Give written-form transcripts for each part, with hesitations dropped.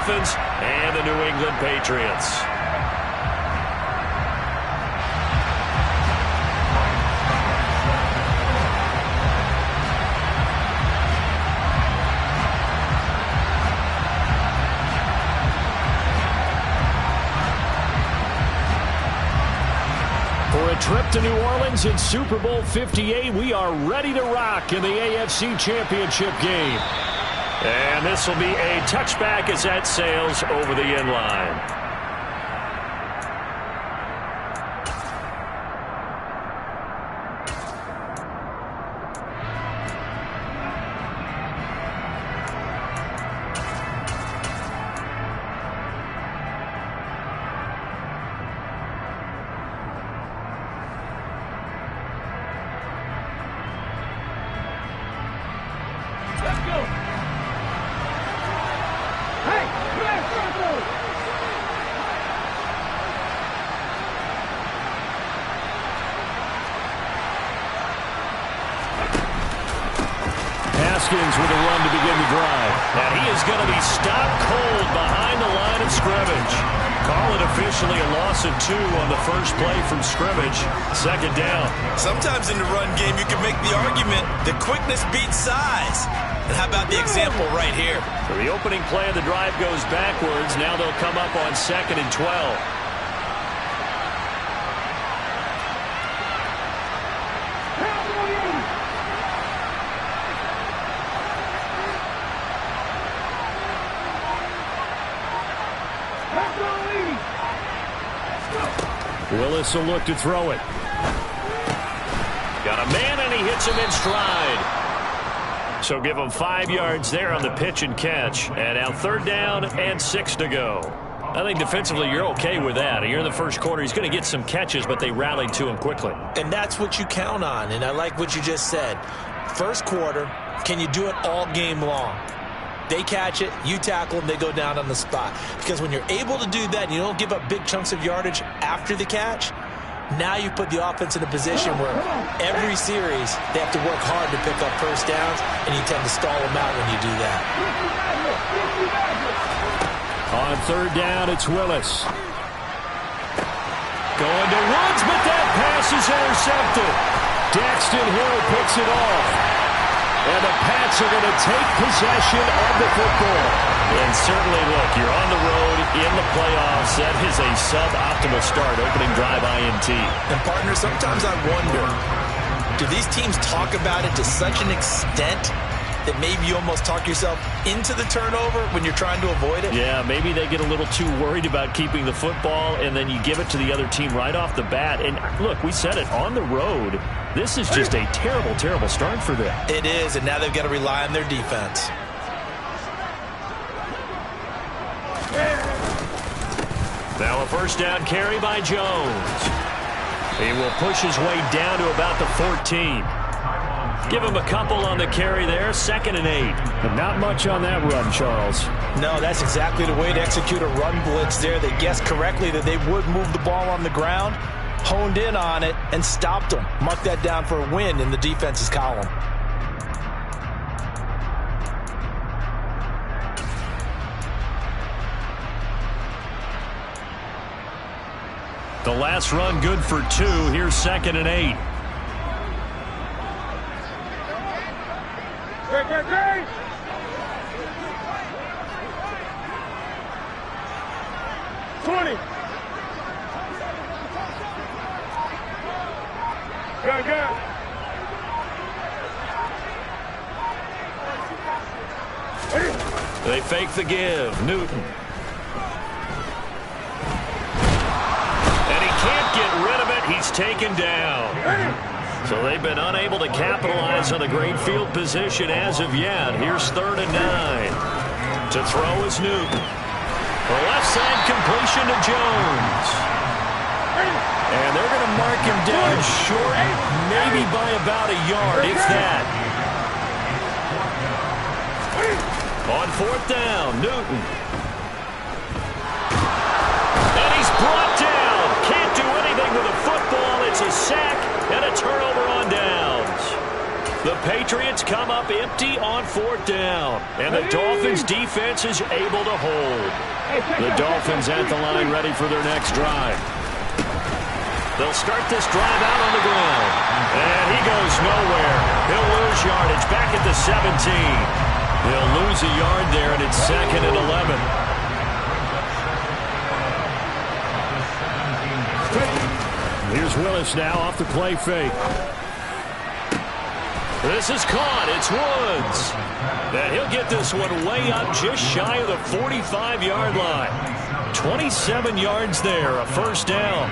Dolphins and the New England Patriots. For a trip to New Orleans in Super Bowl 58, we are ready to rock in the AFC Championship game. And this will be a touchback as that sails over the end line. Haskins with a run to begin the drive. And he is going to be stopped cold behind the line of scrimmage. Call it officially a loss of 2 on the first play from scrimmage. Second down. Sometimes in the run game you can make the argument that quickness beats size. And how about the example right here? So the opening play of the drive goes backwards. Now they'll come up on 2nd and 12. Willis will look to throw it. Got a man, and he hits him in stride. So give him 5 yards there on the pitch and catch. And now 3rd down and 6 to go. I think defensively you're okay with that. Here in the first quarter, he's going to get some catches, but they rallied to him quickly. And that's what you count on, and I like what you just said. First quarter, can you do it all game long? They catch it, you tackle them, they go down on the spot. Because when you're able to do that and you don't give up big chunks of yardage after the catch, now you put the offense in a position where every series they have to work hard to pick up first downs, and you tend to stall them out when you do that. On 3rd down, it's Willis. Going to Woods, but that pass is intercepted. Daxton Hill picks it off. And the Pats are going to take possession of the football. And certainly, look, you're on the road in the playoffs. That is a suboptimal start, opening drive INT. And, partner, sometimes I wonder, do these teams talk about it to such an extent that maybe you almost talk yourself into the turnover when you're trying to avoid it? Yeah, maybe they get a little too worried about keeping the football, and then you give it to the other team right off the bat. And, look, we said it, on the road, this is just a terrible, terrible start for them. It is, and now they've got to rely on their defense. Now a first down carry by Jones. He will push his way down to about the 14. Give him a couple on the carry there, 2nd and 8. But not much on that run, Charles. No, that's exactly the way to execute a run blitz there. They guessed correctly that they would move the ball on the ground, honed in on it, and stopped them. Mark that down for a win in the defense's column. The last run good for 2. Here's 2nd and 8. Great. 20. Good. They fake the give. Newton. And he can't get rid of it. He's taken down. So they've been unable to capitalize on the great field position as of yet. Here's 3rd and 9. To throw is Newton. The left side completion to Jones. And they're going to mark him down short, maybe by about a yard, if that. On 4th down, Newton. And he's brought down. Can't do anything with a football. It's a sack and a turnover on downs. The Patriots come up empty on 4th down, and the Dolphins defense is able to hold. The Dolphins at the line ready for their next drive. They'll start this drive out on the ground, and he goes nowhere. He'll lose yardage back at the 17. He'll lose a yard there, and it's 2nd and 11. Here's Willis now off the play fake. This is caught. It's Woods. And he'll get this one way up just shy of the 45-yard line. 27 yards there, a first down.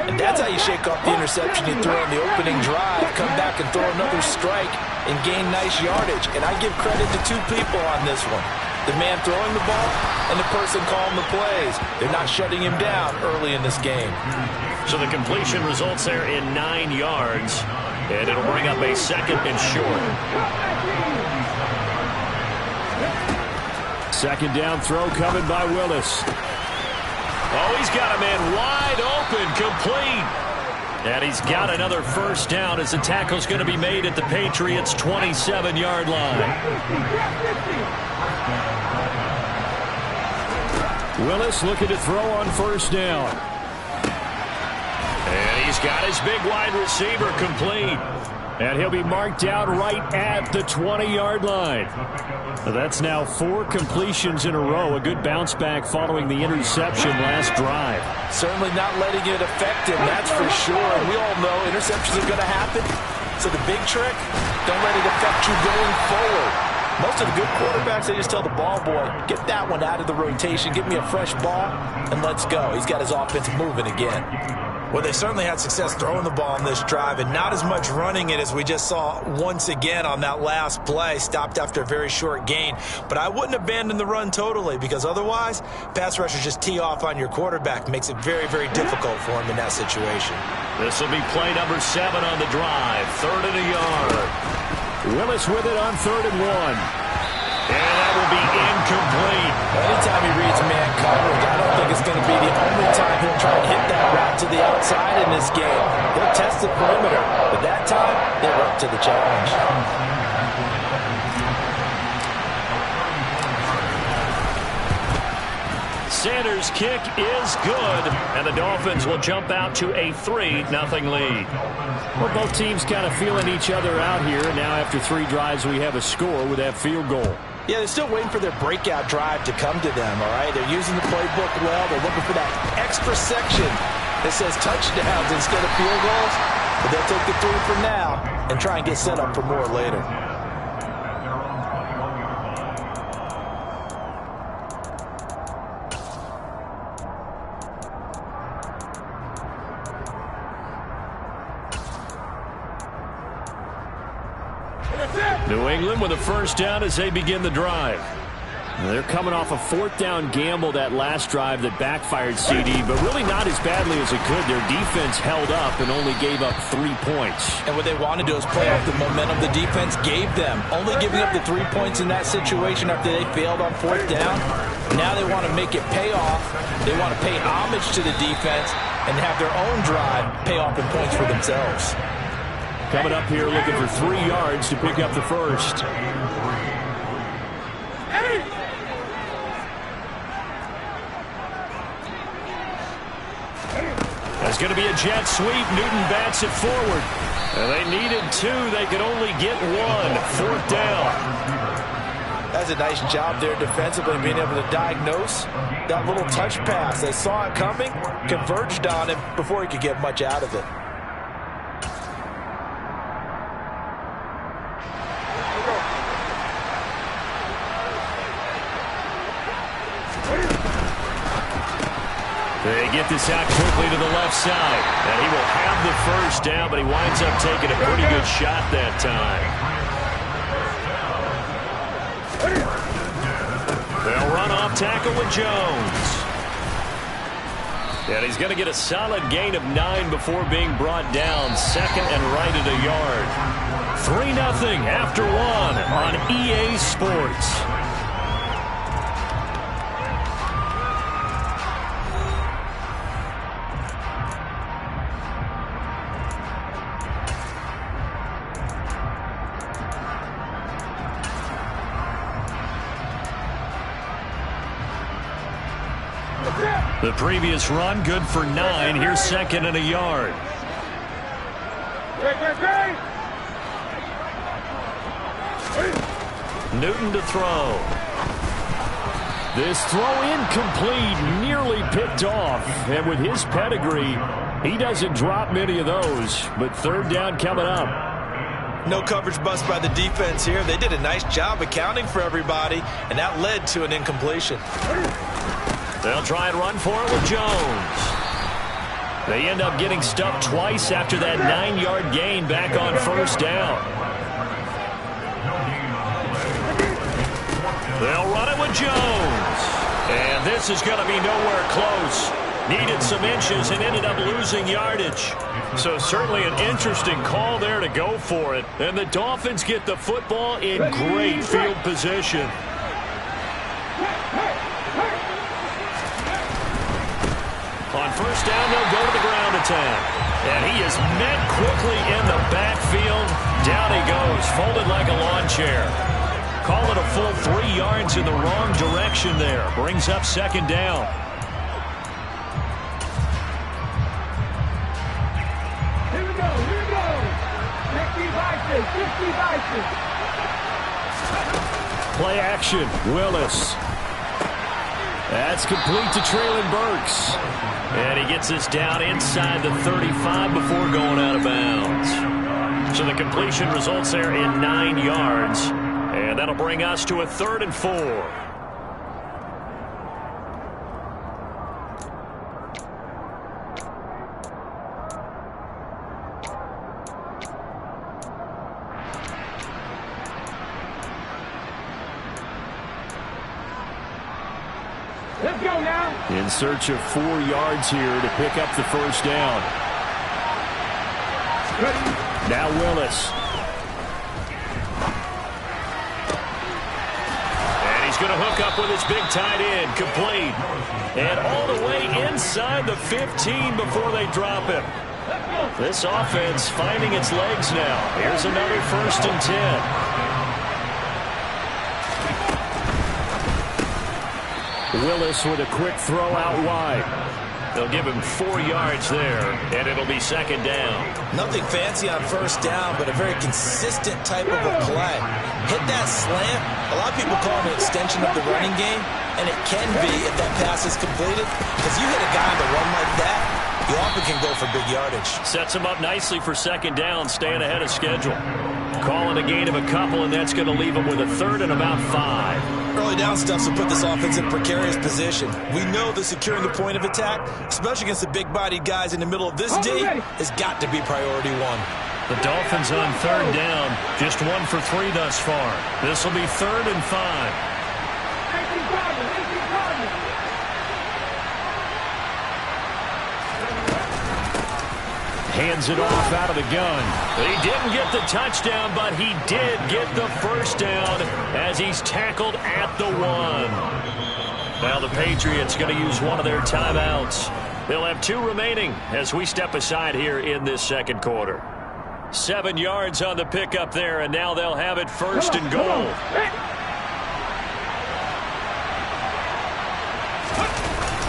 And that's how you shake off the interception you throw on the opening drive, come back and throw another strike and gain nice yardage. And I give credit to two people on this one. The man throwing the ball and the person calling the plays. They're not shutting him down early in this game. So the completion results there in 9 yards. And it'll bring up a 2nd and short. 2nd down throw coming by Willis. Oh, he's got a man wide open, complete. And he's got another first down as the tackle's going to be made at the Patriots' 27-yard line. Willis looking to throw on first down. And he's got his big wide receiver complete. And he'll be marked out right at the 20-yard line. That's now 4 completions in a row. A good bounce back following the interception last drive. Certainly not letting it affect him, that's for sure. And we all know interceptions are going to happen. So the big trick, don't let it affect you going forward. Most of the good quarterbacks, they just tell the ball boy, get that one out of the rotation, give me a fresh ball, and let's go. He's got his offense moving again. Well, they certainly had success throwing the ball on this drive and not as much running it as we just saw once again on that last play. Stopped after a very short gain. But I wouldn't abandon the run totally because otherwise, pass rushers just tee off on your quarterback. Makes it very, very difficult for him in that situation. This will be play number 7 on the drive. 3rd and a yard. Willis with it on 3rd and 1. And that will be incomplete. Anytime he reads man coverage, I don't think it's going to be the only time he'll try and hit that route to the outside in this game. He'll test the perimeter, but that time, they're up to the challenge. Sanders' kick is good, and the Dolphins will jump out to a 3-0 lead. Well, both teams kind of feeling each other out here. Now after 3 drives, we have a score with that field goal. Yeah, they're still waiting for their breakout drive to come to them, all right? They're using the playbook well. They're looking for that extra section that says touchdowns instead of field goals. But they'll take the 3 for now and try and get set up for more later. New England with a first down as they begin the drive. They're coming off a 4th down gamble that last drive that backfired, CD, but really not as badly as it could. Their defense held up and only gave up 3 points. And what they want to do is play off the momentum the defense gave them. Only giving up the 3 points in that situation after they failed on 4th down. Now they want to make it pay off. They want to pay homage to the defense and have their own drive pay off in points for themselves. Coming up here looking for 3 yards to pick up the first. There's going to be a jet sweep. Newton bats it forward. And they needed 2. They could only get 1. 4th down. That's a nice job there defensively, being able to diagnose that little touch pass. They saw it coming, converged on him before he could get much out of it. They get this out quickly to the left side. And he will have the first down, but he winds up taking a pretty good shot that time. They'll run off tackle with Jones. And he's going to get a solid gain of 9 before being brought down. 2nd and right at a yard. 3-0 after 1 on EA Sports. The previous run, good for 9. Here's second and a yard. Newton to throw. This throw incomplete, nearly picked off. And with his pedigree, he doesn't drop many of those. But third down coming up. No coverage bust by the defense here. They did a nice job accounting for everybody, and that led to an incompletion. They'll try and run for it with Jones. They end up getting stuffed twice after that 9-yard gain back on first down. They'll run it with Jones. And this is going to be nowhere close. Needed some inches and ended up losing yardage. So certainly an interesting call there to go for it. And the Dolphins get the football in great field position. On first down, they'll go to the ground attack. And he is met quickly in the backfield. Down he goes, folded like a lawn chair. Call it a full 3 yards in the wrong direction there. Brings up second down. Here we go. 50 Bison. Play action. Willis. That's complete to Treylon Burks. And he gets this down inside the 35 before going out of bounds. So the completion results there in 9 yards. And that'll bring us to a 3rd and 4. Let's go now. In search of 4 yards here to pick up the first down. Now Willis. And he's going to hook up with his big tight end, complete. And all the way inside the 15 before they drop him. This offense finding its legs now. Here's another 1st and 10. Willis with a quick throw out wide. They'll give him 4 yards there, and it'll be second down. Nothing fancy on first down, but a very consistent type of a play. Hit that slant. A lot of people call it an extension of the running game, and it can be if that pass is completed, because you hit a guy on the run like that, you often can go for big yardage. Sets him up nicely for second down, staying ahead of schedule. Calling a gain of a couple, and that's going to leave him with a 3rd and about 5. Early down stuff will put this offense in a precarious position. We know that securing the point of attack, especially against the big-bodied guys in the middle of this D, has got to be priority 1. The Dolphins on 3rd down, just 1 for 3 thus far. This will be 3rd and 5. Hands it off out of the gun. He didn't get the touchdown, but he did get the first down as he's tackled at the 1. Now the Patriots going to use one of their timeouts. They'll have 2 remaining as we step aside here in this second quarter. 7 yards on the pickup there, and now they'll have it 1st and goal.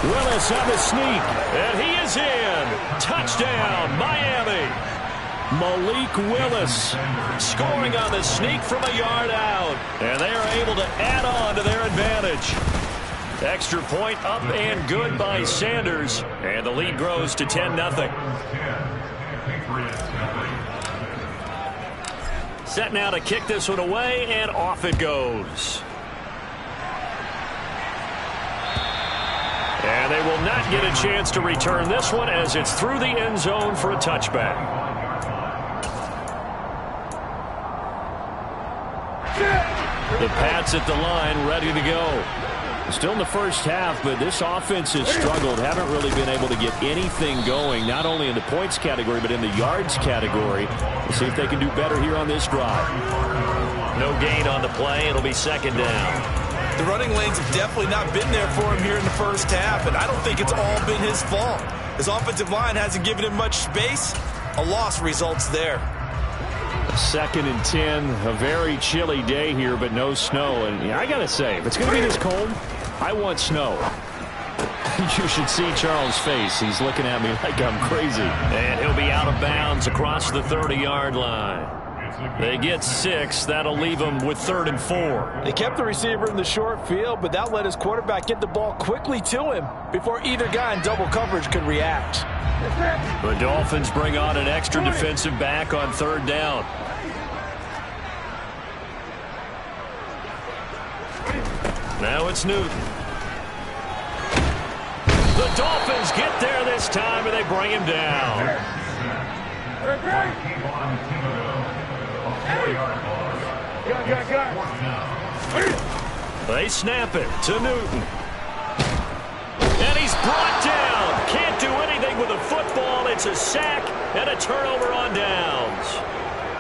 Willis on the sneak, and he is in. Touchdown, Miami. Malik Willis scoring on the sneak from a yard out, and they are able to add on to their advantage. Extra point up and good by Sanders, and the lead grows to 10-0. Set now to kick this one away, and off it goes. And they will not get a chance to return this one as it's through the end zone for a touchback. The Pats at the line, ready to go. Still in the first half, but this offense has struggled. Haven't really been able to get anything going, not only in the points category, but in the yards category. We'll see if they can do better here on this drive. No gain on the play. It'll be second down. The running lanes have definitely not been there for him here in the first half, and I don't think it's all been his fault. His offensive line hasn't given him much space. A loss results there. 2nd and 10, a very chilly day here, but no snow. And I got to say, if it's going to be this cold, I want snow. You should see Charles' face. He's looking at me like I'm crazy. And he'll be out of bounds across the 30-yard line. They get 6. That'll leave them with 3rd and 4. They kept the receiver in the short field, but that let his quarterback get the ball quickly to him before either guy in double coverage could react. The Dolphins bring on an extra defensive back on 3rd down. Now it's Newton. The Dolphins get there this time, and they bring him down. They snap it to Newton. And he's brought down. Can't do anything with a football. It's a sack and a turnover on downs.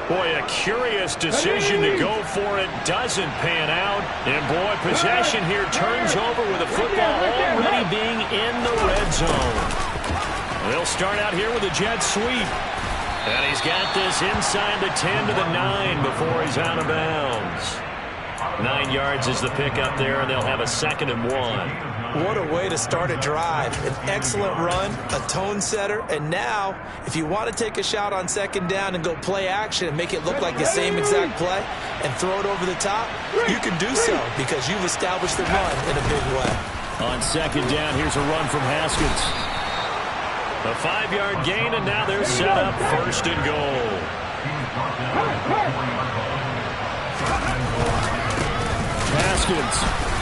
Boy, a curious decision to go for it. Doesn't pan out. And boy, possession here turns over with the football already being in the red zone. They'll start out here with a jet sweep. And he's got this inside the 10 to the 9 before he's out of bounds. 9 yards is the pickup there, and they'll have a 2nd and 1. What a way to start a drive. An excellent run, a tone setter, and now, if you want to take a shot on 2nd down and go play action and make it look like the same exact play and throw it over the top, you can do so because you've established the run in a big way. On 2nd down, here's a run from Haskins. A 5-yard gain, and now they're set up 1st and goal. Haskins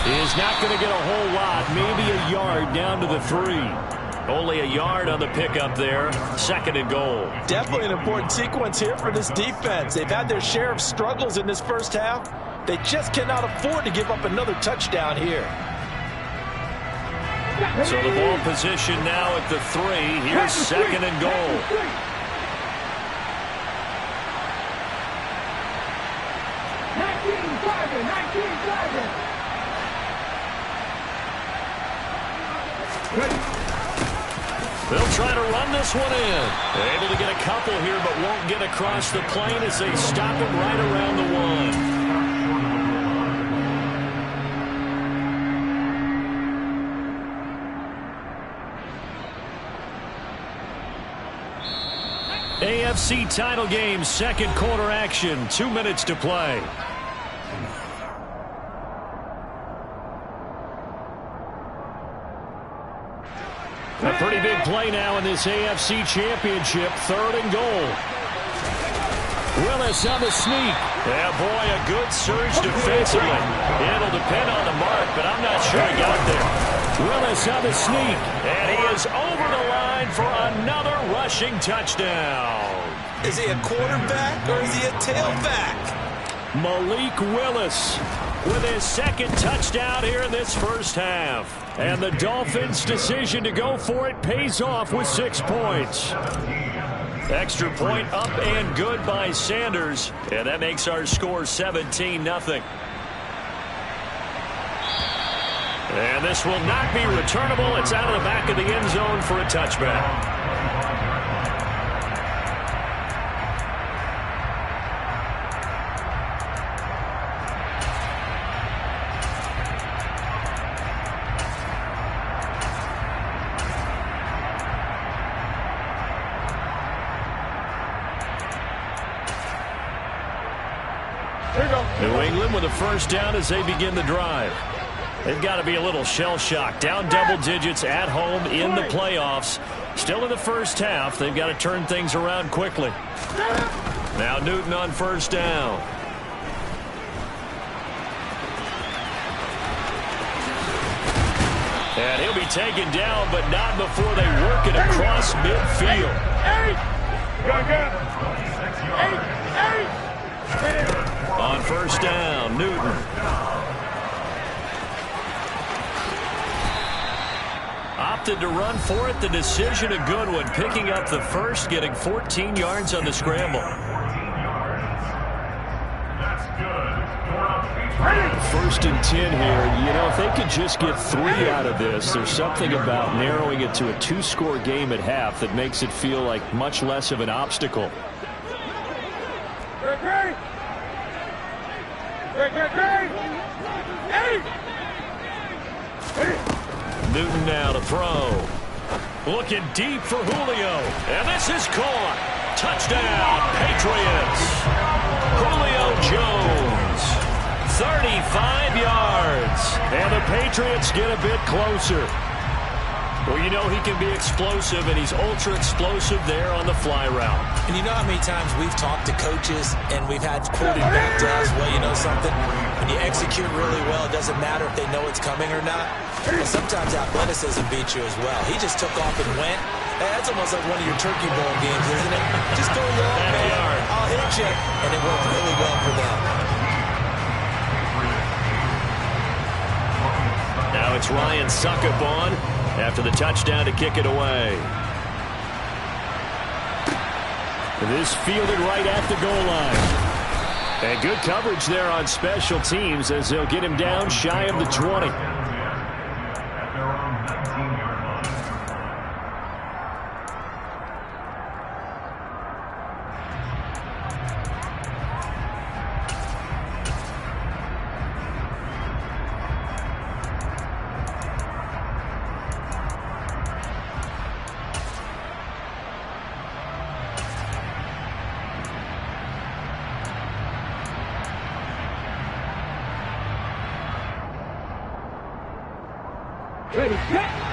is not going to get a whole lot, maybe a yard down to the 3. Only a yard on the pickup there, 2nd and goal. Definitely an important sequence here for this defense. They've had their share of struggles in this first half. They just cannot afford to give up another touchdown here. So the ball position now at the 3. Here's 2nd and goal. They'll try to run this one in. Able to get a couple here, but won't get across the plane as they stop him right around the 1. AFC title game, 2nd quarter action, 2 minutes to play. A pretty big play now in this AFC championship, 3rd and goal. Willis on the sneak. Yeah, boy, a good surge defensively. It'll depend on the mark, but I'm not sure he got there. Willis on the sneak, and he is over the line for another rushing touchdown. Is he a quarterback or is he a tailback? Malik Willis with his 2nd touchdown here in this first half. And the Dolphins' decision to go for it pays off with 6 points. Extra point up and good by Sanders. And that makes our score 17-0. And this will not be returnable. It's out of the back of the end zone for a touchback. New England with a 1st down as they begin the drive. They've got to be a little shell-shocked. Down double digits at home in the playoffs. Still in the first half. They've got to turn things around quickly. Now Newton on 1st down. And he'll be taken down, but not before they work it across midfield. On 1st down, Newton. Opted to run for it. The decision a good one. Picking up the 1st, getting 14 yards on the scramble. 1st and 10 here. You know, if they could just get 3 out of this, there's something about narrowing it to a 2-score game at half that makes it feel like much less of an obstacle. Newton now to throw. Looking deep for Julio. And this is caught. Touchdown, Patriots. Julio Jones. 35 yards. And the Patriots get a bit closer. Well, you know he can be explosive, and he's ultra-explosive there on the fly route. And you know how many times we've talked to coaches and we've had quoted back to us, well, you know something? When you execute really well, it doesn't matter if they know it's coming or not. And sometimes athleticism beats you as well. He just took off and went. That's almost like one of your Turkey Bowl games, isn't it? Just go long, man. I'll hit you. And it worked really well for them. Now it's Ryan Succop on after the touchdown to kick it away. This fielded right at the goal line. And good coverage there on special teams as they'll get him down shy of the 20.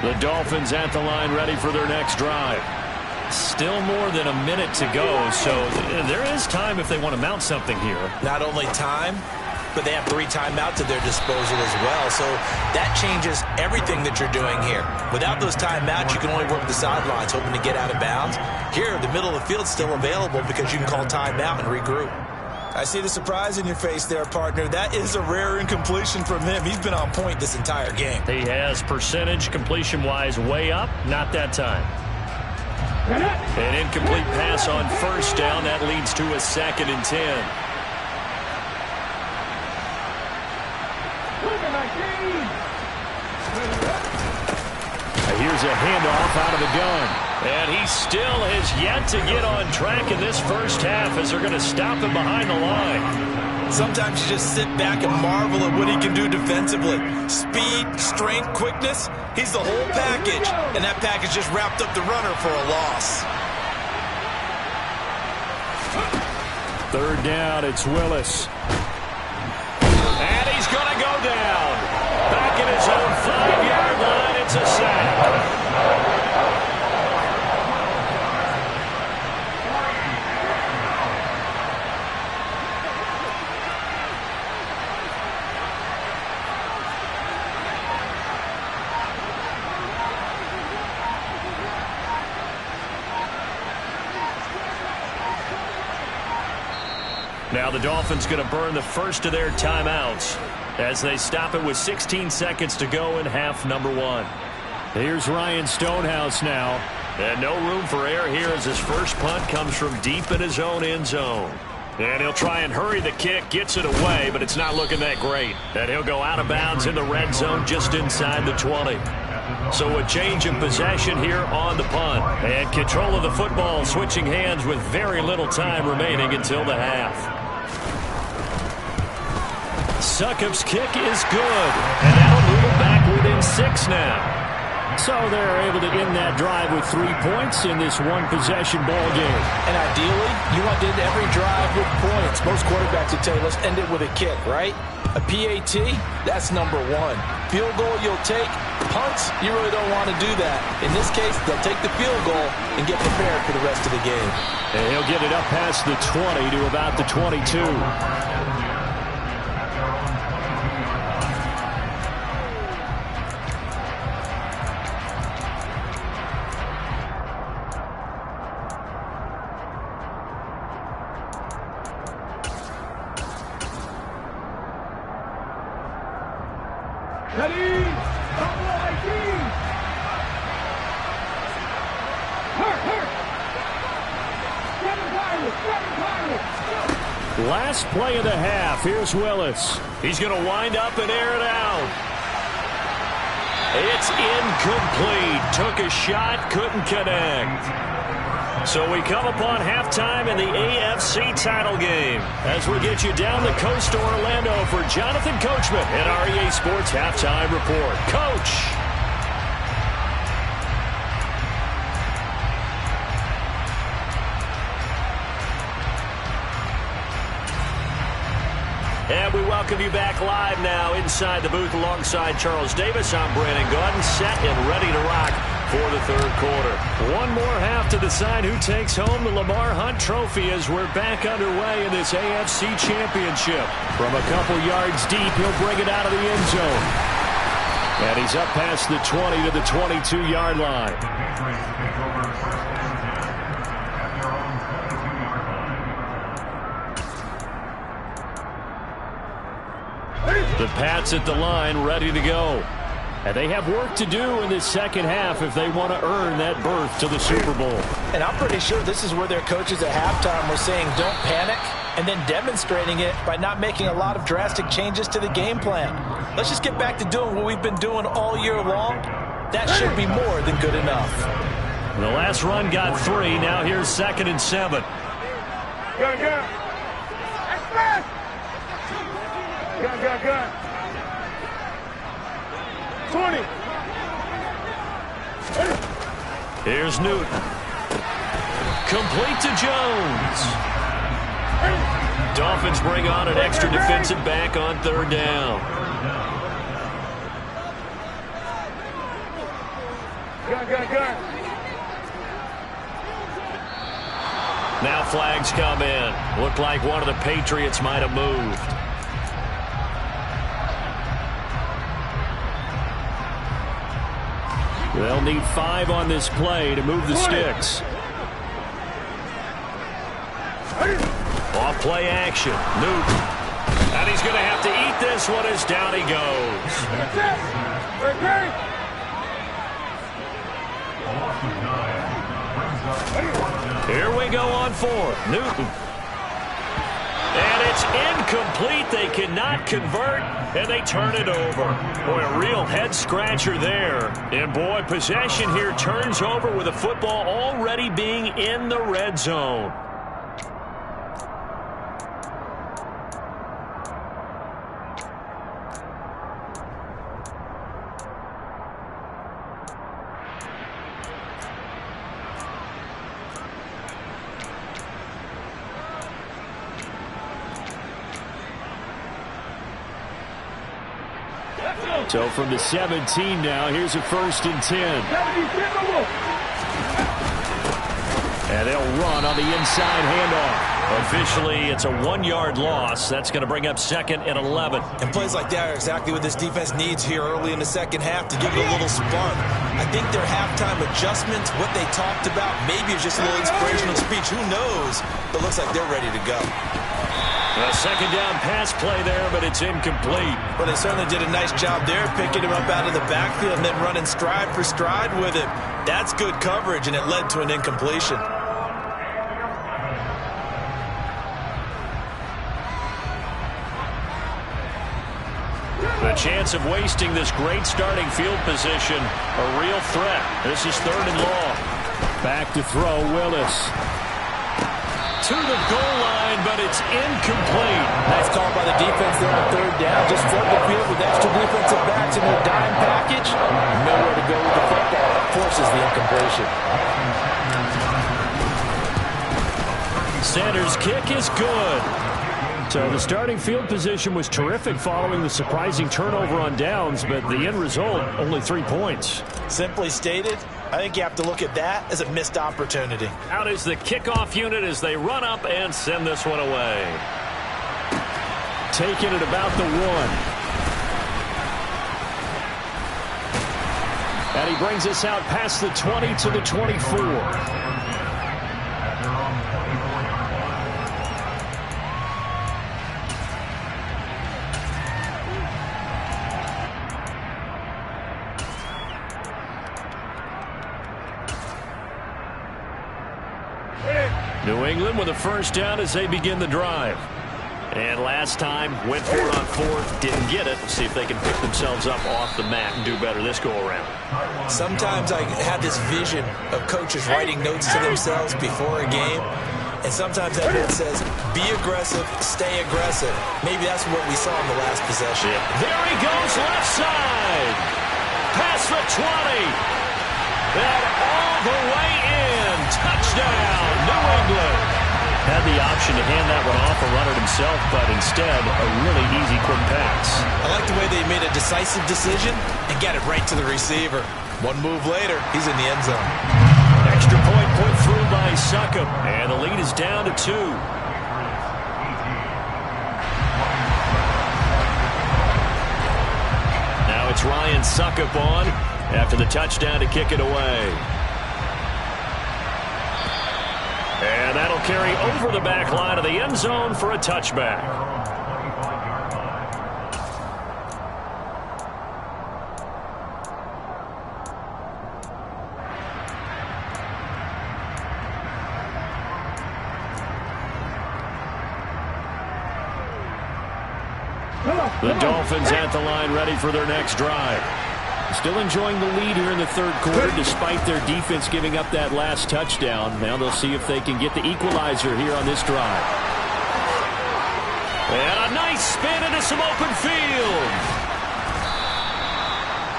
The Dolphins at the line ready for their next drive. Still more than a minute to go, so there is time if they want to mount something here. Not only time, but they have 3 timeouts at their disposal as well, so that changes everything that you're doing here. Without those timeouts, you can only work the sidelines hoping to get out of bounds. Here, the middle of the field's still available because you can call timeout and regroup. I see the surprise in your face there, partner. That is a rare incompletion from him. He's been on point this entire game. He has percentage completion-wise way up. Not that time. An incomplete pass on first down. That leads to a 2nd and 10. Here's a handoff out of the gun. And he still has yet to get on track in this first half as they're going to stop him behind the line. Sometimes you just sit back and marvel at what he can do defensively. Speed, strength, quickness, he's the whole package. And that package just wrapped up the runner for a loss. 3rd down, it's Willis. And he's going to go down. Back at his own 5-yard line, it's a sack. Now the Dolphins going to burn the first of their timeouts as they stop it with 16 seconds to go in half number 1. Here's Ryan Stonehouse now. And no room for error here as his first punt comes from deep in his own end zone. And he'll try and hurry the kick, gets it away, but it's not looking that great. And he'll go out of bounds in the red zone just inside the 20. So a change of possession here on the punt. And control of the football switching hands with very little time remaining until the half. Succop's kick is good, and that'll move him back within 6 now. So they're able to end that drive with 3 points in this one-possession ball game. And ideally, you want to end every drive with points. Most quarterbacks would tell you, let's end it with a kick, right? A PAT, that's number 1. Field goal you'll take. Punts, you really don't want to do that. In this case, they'll take the field goal and get prepared for the rest of the game. And he'll get it up past the 20 to about the 22. Last play of the half. Here's Willis. He's going to wind up and air it out. It's incomplete. Took a shot, couldn't connect. So we come upon halftime in the AFC title game as we get you down the coast to Orlando for Jonathan Coachman at our EA Sports Halftime Report. Coach. welcome you back live now inside the booth alongside Charles Davis. I'm Brandon Gaudin, set and ready to rock for the third quarter. One more half to decide who takes home the Lamar Hunt Trophy as we're back underway in this AFC Championship. From a couple yards deep, he'll bring it out of the end zone. And he's up past the 20 to the 22-yard line. The Pats at the line, ready to go. And they have work to do in this second half if they want to earn that berth to the Super Bowl. And I'm pretty sure this is where their coaches at halftime were saying don't panic, and then demonstrating it by not making a lot of drastic changes to the game plan. Let's just get back to doing what we've been doing all year long. That should be more than good enough. The last run got 3. Now here's 2nd and 7. Gun, gun. Express. Gun, gun, gun. 20. Here's Newton. Complete to Jones. Dolphins bring on an extra defensive back on 3rd down. Gun, gun, gun. Now flags come in. Looked like one of the Patriots might have moved. They'll need 5 on this play to move the sticks. Off play action. Newton. And he's going to have to eat this one as down he goes. Here we go on 4th. Newton. And it's incomplete. They cannot convert, and they turn it over. Boy, a real head-scratcher there. And, boy, possession here turns over with the football already being in the red zone. So from the 17 now, here's a 1st and 10. And they'll run on the inside handoff. Officially, it's a 1-yard loss. That's going to bring up 2nd and 11. And plays like that are exactly what this defense needs here early in the second half to give it a little spark. I think their halftime adjustments, what they talked about, maybe it's just a little inspirational speech. Who knows? But it looks like they're ready to go. A 2nd down pass play there, but it's incomplete. Well, they certainly did a nice job there, picking him up out of the backfield and then running stride for stride with him. That's good coverage, and it led to an incompletion. The chance of wasting this great starting field position, a real threat. This is 3rd and long. Back to throw, Willis. To the goal line, but it's incomplete. Nice call by the defense there on 3rd down. Just flood the field with extra defensive backs in their dime package. Nowhere to go with the football. Forces the incompletion. Sanders' kick is good. So the starting field position was terrific following the surprising turnover on downs, but the end result, only 3 points. Simply stated, I think you have to look at that as a missed opportunity. Out is the kickoff unit as they run up and send this one away. Taking it about the 1. And he brings us out past the 20 to the 24. New England with a 1st down as they begin the drive. And last time, went for it on 4th, didn't get it. See if they can pick themselves up off the mat and do better this go-around. Sometimes I have this vision of coaches writing notes to themselves before a game. And sometimes that note says, be aggressive, stay aggressive. Maybe that's what we saw in the last possession. Yeah. There he goes, left side. Past the 20. And all the way in. Touchdown, New England. Had the option to hand that one off or run it himself, but instead, a really easy quick pass. I like the way they made a decisive decision and got it right to the receiver. One move later, he's in the end zone. Extra point put through by Succop, and the lead is down to 2. Now it's Ryan Succop on after the touchdown to kick it away. And that'll carry over the back line of the end zone for a touchback. The Dolphins at the line ready for their next drive. Still enjoying the lead here in the third quarter despite their defense giving up that last touchdown. Now they'll see if they can get the equalizer here on this drive. And a nice spin into some open field.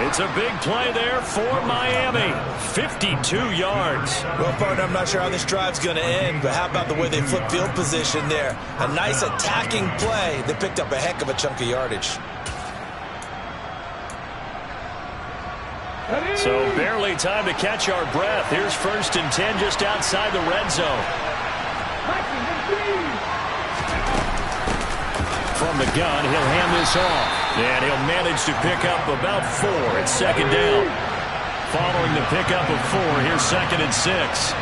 It's a big play there for Miami. 52 yards. Well, partner, I'm not sure how this drive's going to end, but how about the way they flip field position there? A nice attacking play that picked up a heck of a chunk of yardage. So barely time to catch our breath. Here's 1st and 10 just outside the red zone. From the gun, he'll hand this off. And he'll manage to pick up about 4. It's 2nd down. Following the pickup of 4, here's 2nd and 6.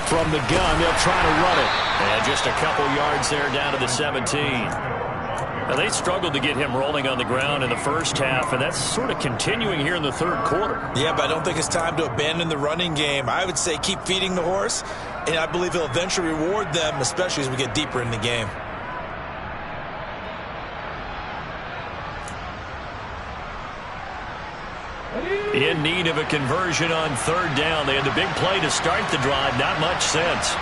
From the gun, they'll try to run it. And just a couple yards there down to the 17. Now, they struggled to get him rolling on the ground in the first half, and that's sort of continuing here in the third quarter. Yeah, but I don't think it's time to abandon the running game. I would say keep feeding the horse, and I believe he'll eventually reward them, especially as we get deeper in the game. In need of a conversion on 3rd down. They had the big play to start the drive. Not much sense.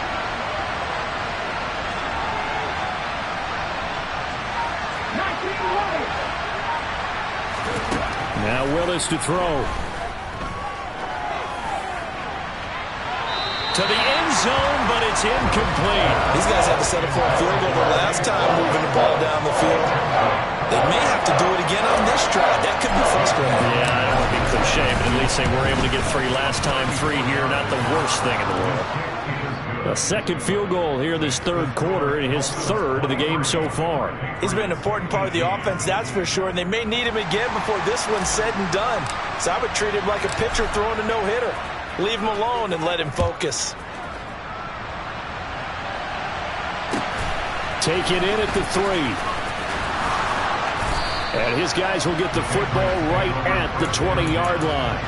Now Willis to throw. To the end zone, but it's incomplete. These guys had to settle for a field goal the last time moving the ball down the field. They may have to do it again on this drive. That could be frustrating. Yeah, I don't want to be cliche, but at least they were able to get 3 last time. 3 here, not the worst thing in the world. A 2nd field goal here this third quarter, and his 3rd of the game so far. He's been an important part of the offense, that's for sure, and they may need him again before this one's said and done. So I would treat him like a pitcher throwing a no-hitter. Leave him alone and let him focus. Take it in at the 3. And his guys will get the football right at the 20-yard line.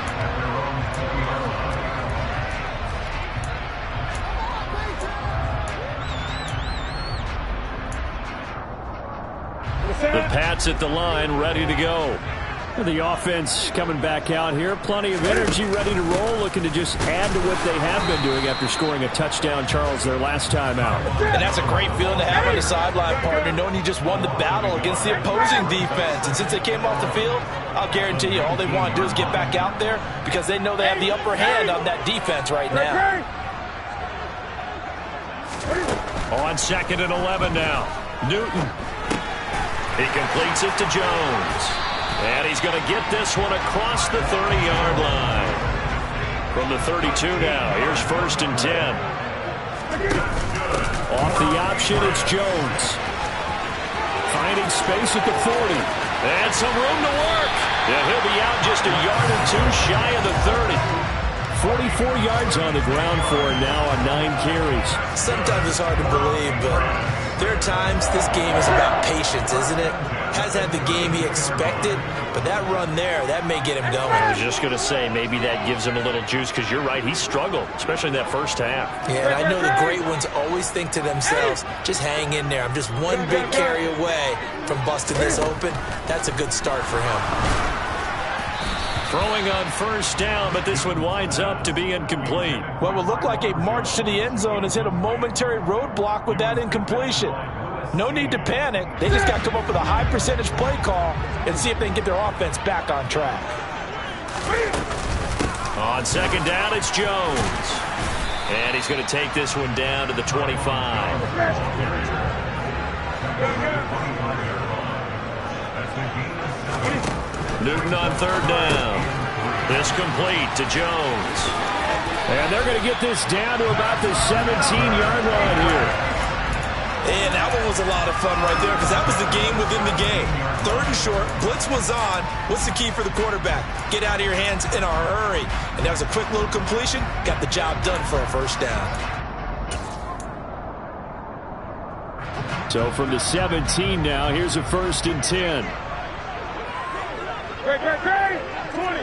The Pats at the line, ready to go. The offense coming back out here. Plenty of energy, ready to roll, looking to just add to what they have been doing after scoring a touchdown, Charles, their last time out. And that's a great feeling to have on the sideline, partner, knowing you just won the battle against the opposing defense. And since they came off the field, I'll guarantee you all they want to do is get back out there because they know they have the upper hand on that defense right now. On 2nd and 11 now. Newton. He completes it to Jones. And he's going to get this one across the 30-yard line. From the 32 now, here's 1st and 10. Off the option, it's Jones. Finding space at the 40. And some room to work. Yeah, he'll be out just a yard or 2 shy of the 30. 44 yards on the ground for him now on 9 carries. Sometimes it's hard to believe, but there are times this game is about patience, isn't it? Has had the game he expected, but that run there, that may get him going. I was just going to say, maybe that gives him a little juice, because you're right, he struggled, especially in that first half. Yeah, and I know the great ones always think to themselves, just hang in there. I'm just one big carry away from busting this open. That's a good start for him. Throwing on 1st down, but this one winds up to be incomplete. What will look like a march to the end zone has hit a momentary roadblock with that incompletion. No need to panic. They just got to come up with a high percentage play call and see if they can get their offense back on track. On second down, it's Jones. And he's going to take this one down to the 25. Newton on third down. This complete to Jones. And they're going to get this down to about the 17-yard line here. And that one was a lot of fun right there because that was the game within the game. Third and short, blitz was on. What's the key for the quarterback? Get out of your hands in a hurry. And that was a quick little completion. Got the job done for a first down. So from the 17 now, here's a 1st and 10. Great, 20.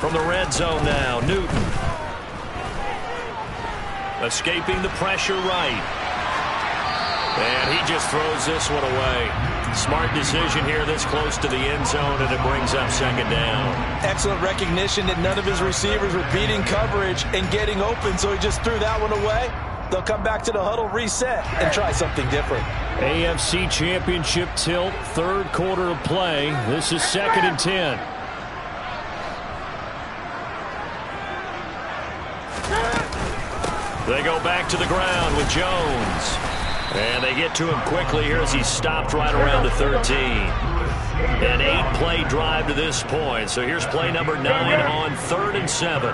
From the red zone now, Newton. Escaping the pressure right. And he just throws this one away. Smart decision here this close to the end zone, and it brings up second down. Excellent recognition that none of his receivers were beating coverage and getting open, so he just threw that one away. They'll come back to the huddle, reset, and try something different. AFC Championship tilt, 3rd quarter of play. This is 2nd and 10. They go back to the ground with Jones. And they get to him quickly here as he's stopped right around the 13. An 8-play drive to this point. So here's play number 9 on 3rd and 7.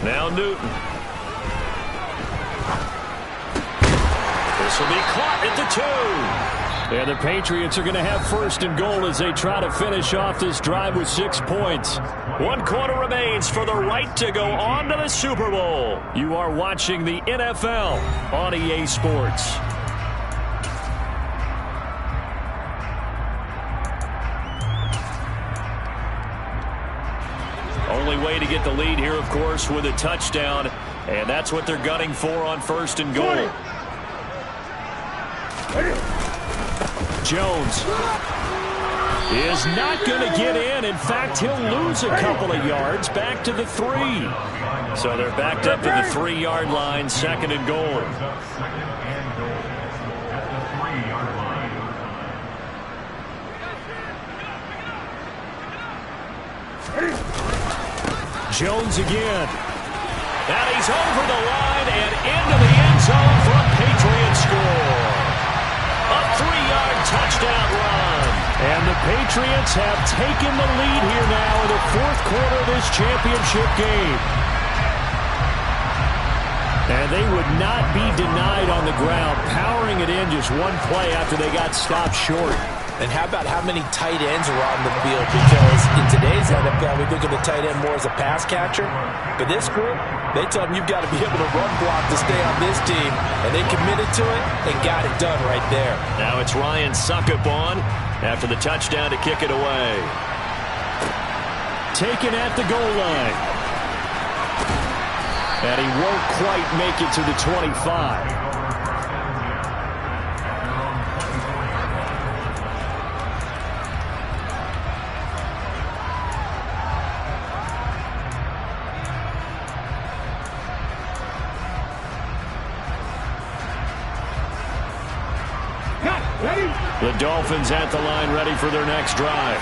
Now Newton. This will be caught at the 2. And the Patriots are going to have 1st and goal as they try to finish off this drive with 6 points. 1 quarter remains for the right to go on to the Super Bowl. You are watching the NFL on EA Sports. Only way to get the lead here, of course, with a touchdown. And that's what they're gunning for on 1st and goal. Jones is not going to get in. In fact, he'll lose a couple of yards back to the 3. So they're backed up to the 3-yard line, 2nd and goal. Jones again. And he's over the line and into the end zone for a Patriots score. A 3-yard touchdown run. And the Patriots have taken the lead here now in the 4th quarter of this championship game. And they would not be denied on the ground, powering it in just one play after they got stopped short. And how about how many tight ends are on the field? Because in today's NFL, we think of the tight end more as a pass catcher. But this group, they tell them you've got to be able to run block to stay on this team. And they committed to it and got it done right there. Now it's Ryan Succop on after the touchdown to kick it away. Taken at the goal line. And he won't quite make it to the 25. The Dolphins at the line ready for their next drive.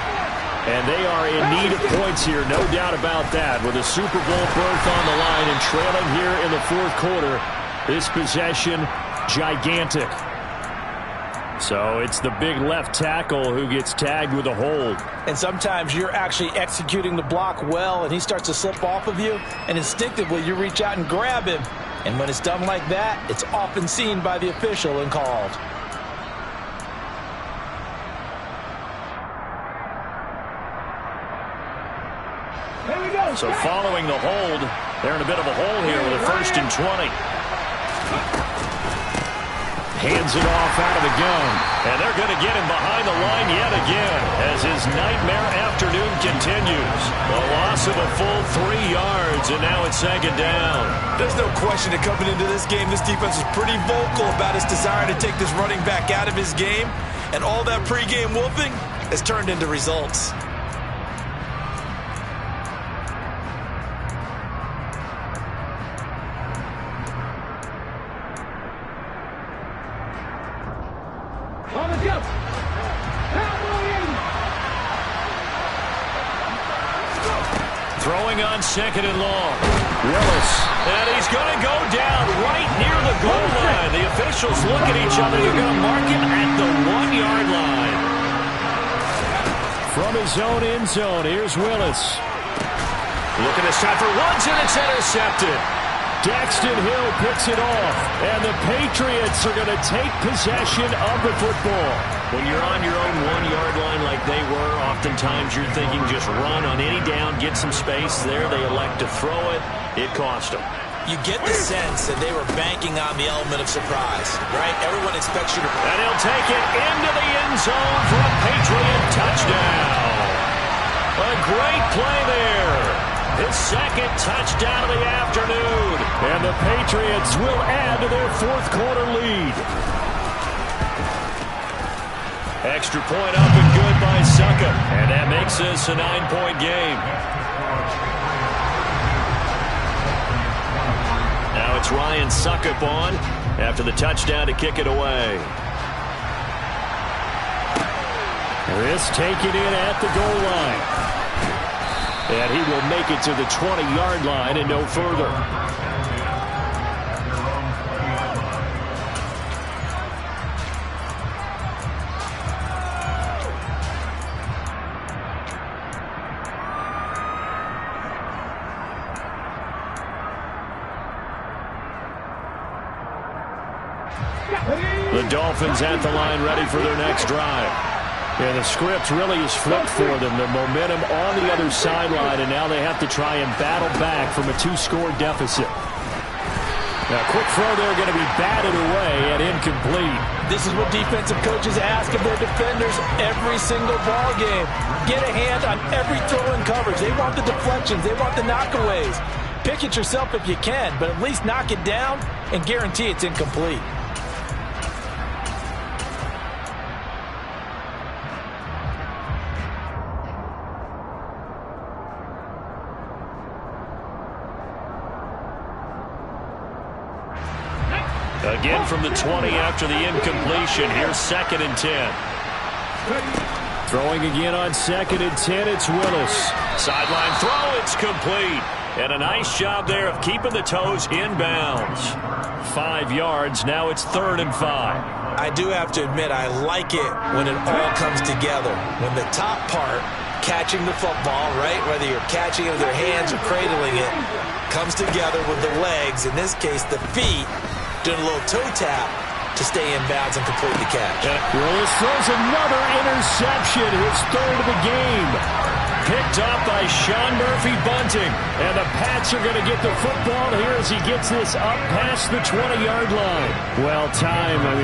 And they are in need of points here, no doubt about that. With a Super Bowl berth on the line and trailing here in the 4th quarter, this possession gigantic. So it's the big left tackle who gets tagged with a hold. And sometimes you're actually executing the block well, and he starts to slip off of you, and instinctively you reach out and grab him. And when it's done like that, it's often seen by the official and called. So following the hold, they're in a bit of a hole here with a 1st and 20. Hands it off out of the gun. And they're going to get him behind the line yet again as his nightmare afternoon continues. A loss of a full 3 yards, and now it's 2nd down. There's no question that coming into this game, this defense was pretty vocal about its desire to take this running back out of his game. And all that pregame wolfing has turned into results. going on second and long. Willis. And he's going to go down right near the goal line. The officials look at each other. They're going to mark him at the 1-yard line. From his own end zone, here's Willis. Looking this time for Woods, and it's intercepted. Daxton Hill picks it off, and the Patriots are going to take possession of the football. When you're on your own 1-yard line like they were, oftentimes you're thinking just run on any down, get some space. There they elect to throw it. It cost them. You get the sense that they were banking on the element of surprise, right? Everyone expects you to... And he'll take it into the end zone for a Patriot touchdown. A great play there. His second touchdown of the afternoon. And the Patriots will add to their fourth-quarter lead. Extra point up and good by Succop. And that makes this a 9-point game. Now it's Ryan Succop on after the touchdown to kick it away. This taken in at the goal line. And he will make it to the 20-yard line and no further. The Dolphins at the line ready for their next drive. And the script really is flipped for them. The momentum on the other sideline, and now they have to try and battle back from a 2-score deficit. Now, quick throw there going to be batted away and incomplete. This is what defensive coaches ask of their defenders every single ball game. Get a hand on every throw in coverage. They want the deflections. They want the knockaways. Pick it yourself if you can, but at least knock it down and guarantee it's incomplete. Again from the 20 after the incompletion. Here's 2nd and 10. Throwing again on 2nd and 10, it's Willis. Sideline throw, it's complete. And a nice job there of keeping the toes inbounds. 5 yards, now it's 3rd and 5. I do have to admit, I like it when it all comes together. When the top part, catching the football, right, whether you're catching it with your hands or cradling it, comes together with the legs, in this case the feet, doing a little toe tap to stay in bounds and complete the catch. Willis throws another interception, his 3rd of the game. Picked up by Sean Murphy-Bunting. And the Pats are going to get the football here as he gets this up past the 20-yard line. Well,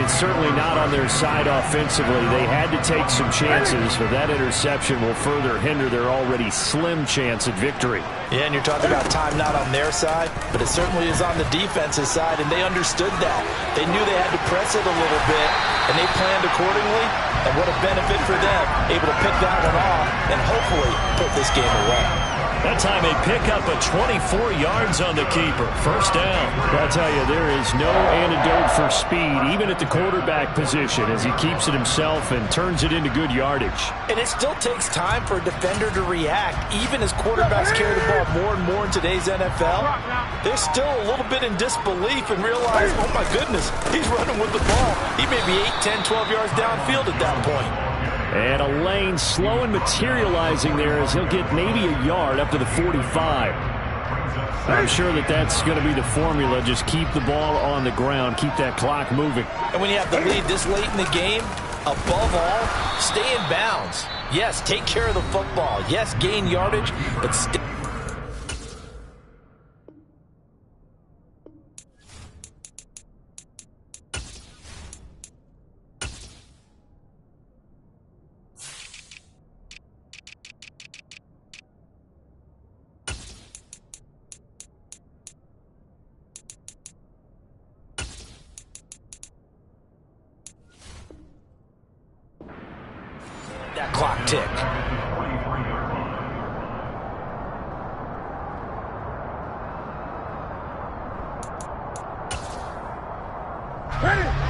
certainly not on their side offensively. They had to take some chances, but that interception will further hinder their already slim chance at victory. Yeah, and you're talking about time not on their side, but it certainly is on the defense's side, and they understood that. They knew they had to press it a little bit, and they planned accordingly, and what a benefit for them, able to pick that one off and hopefully put this game away. That time they pick up a 24 yards on the keeper. First down. I'll tell you, there is no antidote for speed, even at the quarterback position, as he keeps it himself and turns it into good yardage. And it still takes time for a defender to react, even as quarterbacks carry the ball more and more in today's NFL. They're still a little bit in disbelief and realize, oh my goodness, he's running with the ball. He may be 8, 10, 12 yards downfield at that point. And a lane slow and materializing there as he'll get maybe a yard up to the 45. I'm sure that's going to be the formula. Just keep the ball on the ground. Keep that clock moving. And when you have the lead this late in the game, above all, stay in bounds. Yes, take care of the football. Yes, gain yardage, but stay. That clock tick.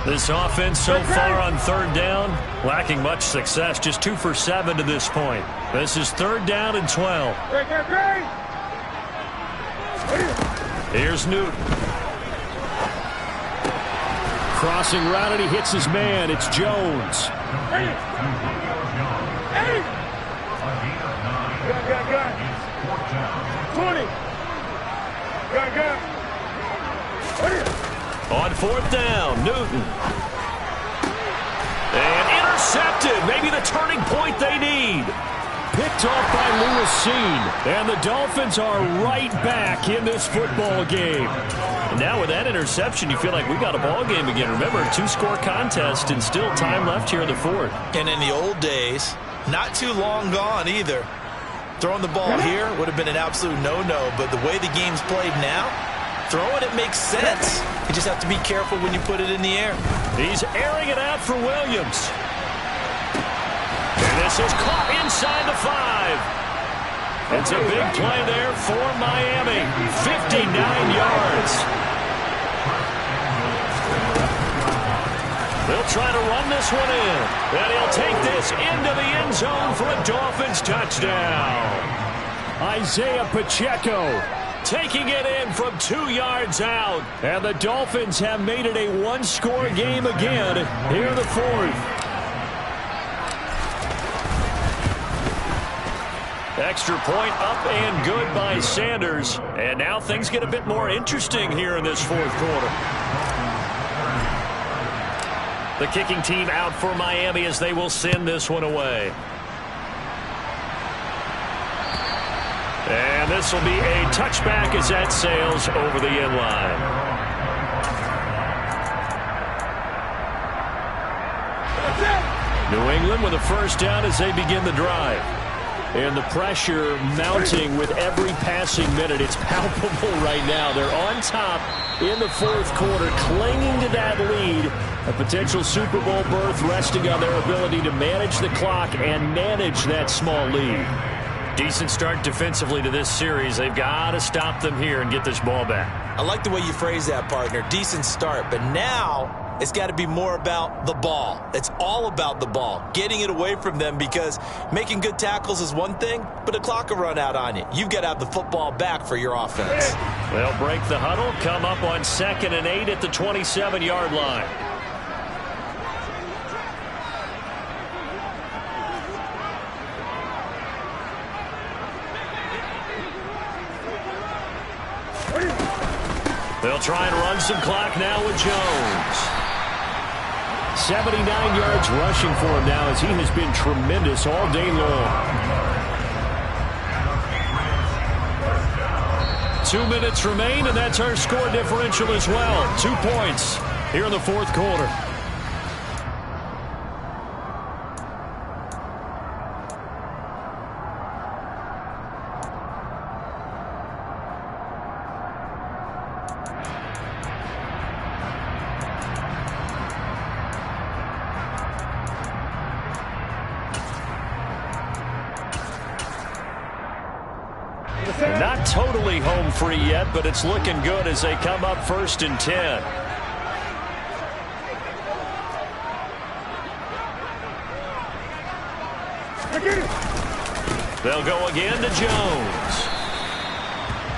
This offense so far on 3rd down, lacking much success. Just 2 for 7 to this point. This is 3rd down and 12. Here's Newton. Crossing route, and he hits his man. It's Jones. Gun. 20. Gun. On fourth down, Newton. And intercepted. Maybe the turning point they need. Picked off by Lewis Cine. And the Dolphins are right back in this football game. And now with that interception, you feel like we got a ball game again. Remember, a two-score contest and still time left here in the fourth. And in the old days, not too long gone either. Throwing the ball here would have been an absolute no-no, but the way the game's played now, throwing it makes sense. You just have to be careful when you put it in the air. He's airing it out for Williams. And this is caught inside the 5. It's a big play there for Miami. 59 yards. They'll try to run this one in. And he'll take this into the end zone for a Dolphins touchdown. Isaiah Pacheco taking it in from 2 yards out. And the Dolphins have made it a one-score game again here in the fourth. Extra point up and good by Sanders. And now things get a bit more interesting here in this fourth quarter. The kicking team out for Miami as they will send this one away. And this will be a touchback as that sails over the end line. New England with a first down as they begin the drive. And the pressure mounting with every passing minute. It's palpable right now. They're on top in the fourth quarter, clinging to that lead. A potential Super Bowl berth resting on their ability to manage the clock and manage that small lead. Decent start defensively to this series. They've got to stop them here and get this ball back. I like the way you phrase that, partner. Decent start, but now it's got to be more about the ball. It's all about the ball, getting it away from them, because making good tackles is one thing, but the clock will run out on you. You've got to have the football back for your offense. They'll break the huddle, come up on 2nd and 8 at the 27-yard line. They'll try and run some clock now with Jones. 79 yards rushing for him now, as he has been tremendous all day long. 2 minutes remain, and that's our score differential as well. 2 points here in the fourth quarter. Not totally home free yet, but it's looking good as they come up 1st and 10. They'll go again to Jones.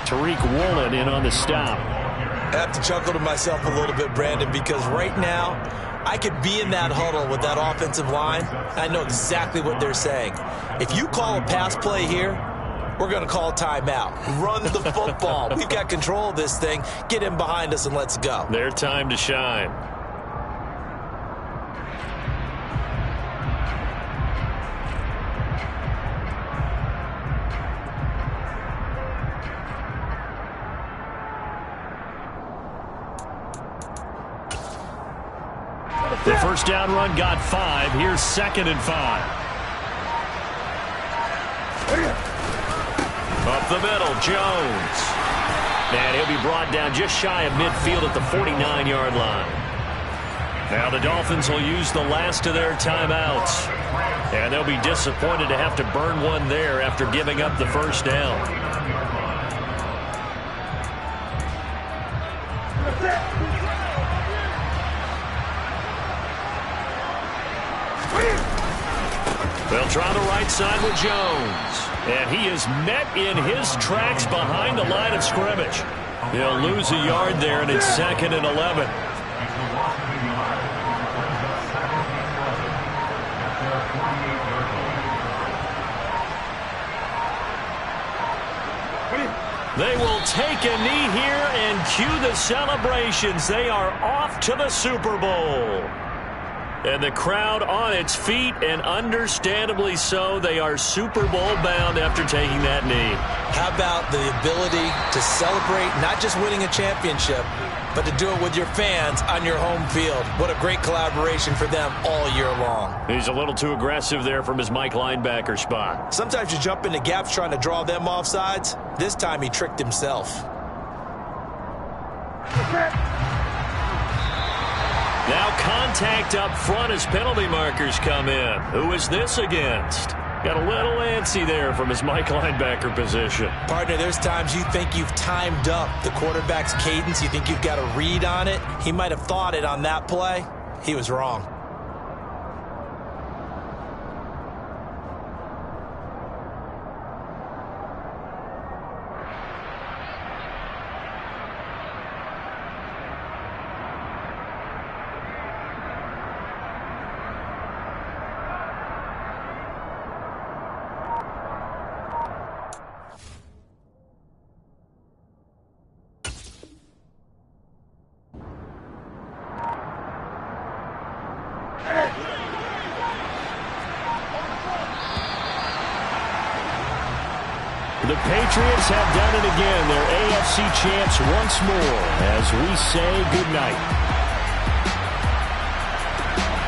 Tariq Woolen in on the stop. I have to chuckle to myself a little bit, Brandon, because right now I could be in that huddle with that offensive line. I know exactly what they're saying. If you call a pass play here, we're going to call timeout. Run the football. We've got control of this thing. Get in behind us and let's go. Their time to shine. The first down run got 5. Here's 2nd and 5. Up the middle, Jones. And he'll be brought down just shy of midfield at the 49-yard line. Now the Dolphins will use the last of their timeouts. And they'll be disappointed to have to burn one there after giving up the first down. They'll try the right side with Jones. And he is met in his tracks behind the line of scrimmage. He'll lose a yard there, and it's 2nd and 11. They will take a knee here and cue the celebrations. They are off to the Super Bowl. And the crowd on its feet, and understandably so. They are Super Bowl bound after taking that knee. How about the ability to celebrate not just winning a championship, but to do it with your fans on your home field? What a great collaboration for them all year long. He's a little too aggressive there from his Mike linebacker spot. Sometimes you jump into gaps trying to draw them off sides. This time he tricked himself. Now contact up front as penalty markers come in. Who is this against? Got a little antsy there from his Mike linebacker position. Partner, there's times you think you've timed up the quarterback's cadence. You think you've got a read on it. He might have thought it on that play. He was wrong. The Patriots have done it again. They're AFC champs once more as we say goodnight.